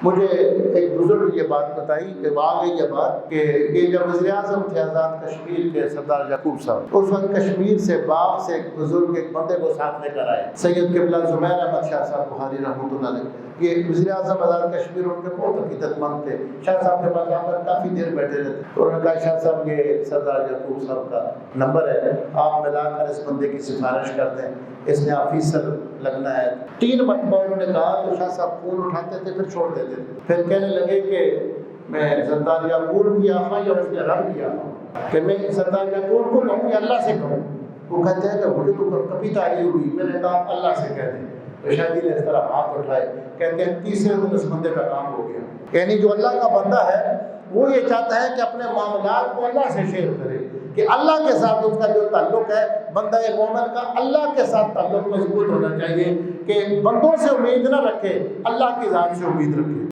مجھے ایک بزرگ یہ بات بتائی کہ واقعی یہ بات کہ یہ جب وزیر اعظم تھے آزاد کشمیر کے سردار یعقوب صاحب، اس وقت کشمیر سے باغ سے ایک بزرگ ایک بندے کو ساتھ لے کر آئے، سید قبلہ زبیر احمد شاہ صاحب بخاری رحمۃ اللہ علیہ۔ یہ وزیر اعظم آزاد کشمیر ان کے بہت عقیدت مند تھے، شاہ صاحب کے پاس آ کر کافی دیر بیٹھے رہتے، تو انہوں نے کہا شاہ صاحب یہ سردار یعقوب صاحب کا نمبر ہے، آپ ملا کر اس بندے کی سفارش کر دیں، اس نے آفیسر لگنا ہے۔ 3 مرتبہ انہوں نے کہا تو شاہ صاحب فون اٹھاتے تھے پھر چھوڑ دیتے تھے، پھر کہنے لگے کہ میں سردار یعقوب کی آخا یا اس کے رب کی آخا، کہ میں سردار یعقوب کو کہوں یا اللہ سے کہوں؟ وہ کہتے ہیں کہ مجھے تو کبھی تعلیم ہوئی، میں نے کہا اللہ سے کہہ دیں۔ تو شاہ جی نے اس طرح ہاتھ اٹھائے، کہتے ہیں تیسرے دن اس بندے کا کام ہو گیا۔ یعنی جو اللہ کا بندہ ہے وہ یہ چاہتا ہے کہ اپنے معاملات کو اللہ سے شیئر کرے، کہ اللہ کے ساتھ اس کا جو تعلق ہے، بندہ مومن کا اللہ کے ساتھ تعلق مضبوط ہونا چاہیے، کہ بندوں سے امید نہ رکھے، اللہ کی ذات سے امید رکھے۔